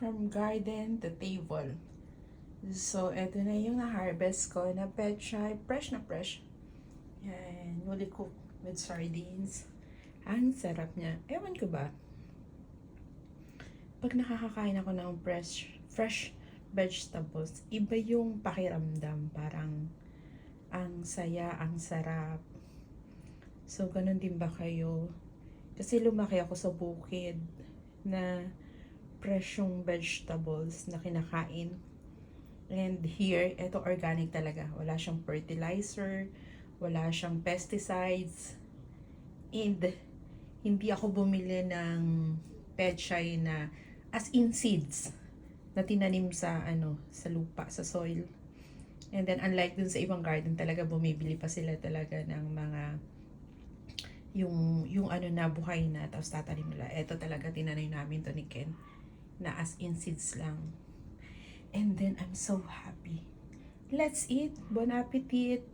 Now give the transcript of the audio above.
from garden to table. So, eto na yung na-harvest ko na pechay, fresh na fresh. Yan, fully cooked with sardines. Ang sarap niya. Ewan ko ba, pag nakakakain ako ng fresh vegetables, iba yung pakiramdam. Parang ang saya, ang sarap. So, ganun din ba kayo? Kasi lumaki ako sa bukid na fresh yung vegetables na kinakain. And here, ito organic talaga. Wala siyang fertilizer, wala siyang pesticides. And hindi ako bumili ng pechay na as in seeds na tinanim sa sa lupa, sa soil. And then unlike dun sa ibang garden talaga bumibili pa sila talaga ng mga yung na buhay na tapos tatanim nila. Ito talaga tinanim namin to ni Ken na as in seeds lang. And then I'm so happy. Let's eat. Bon appetit.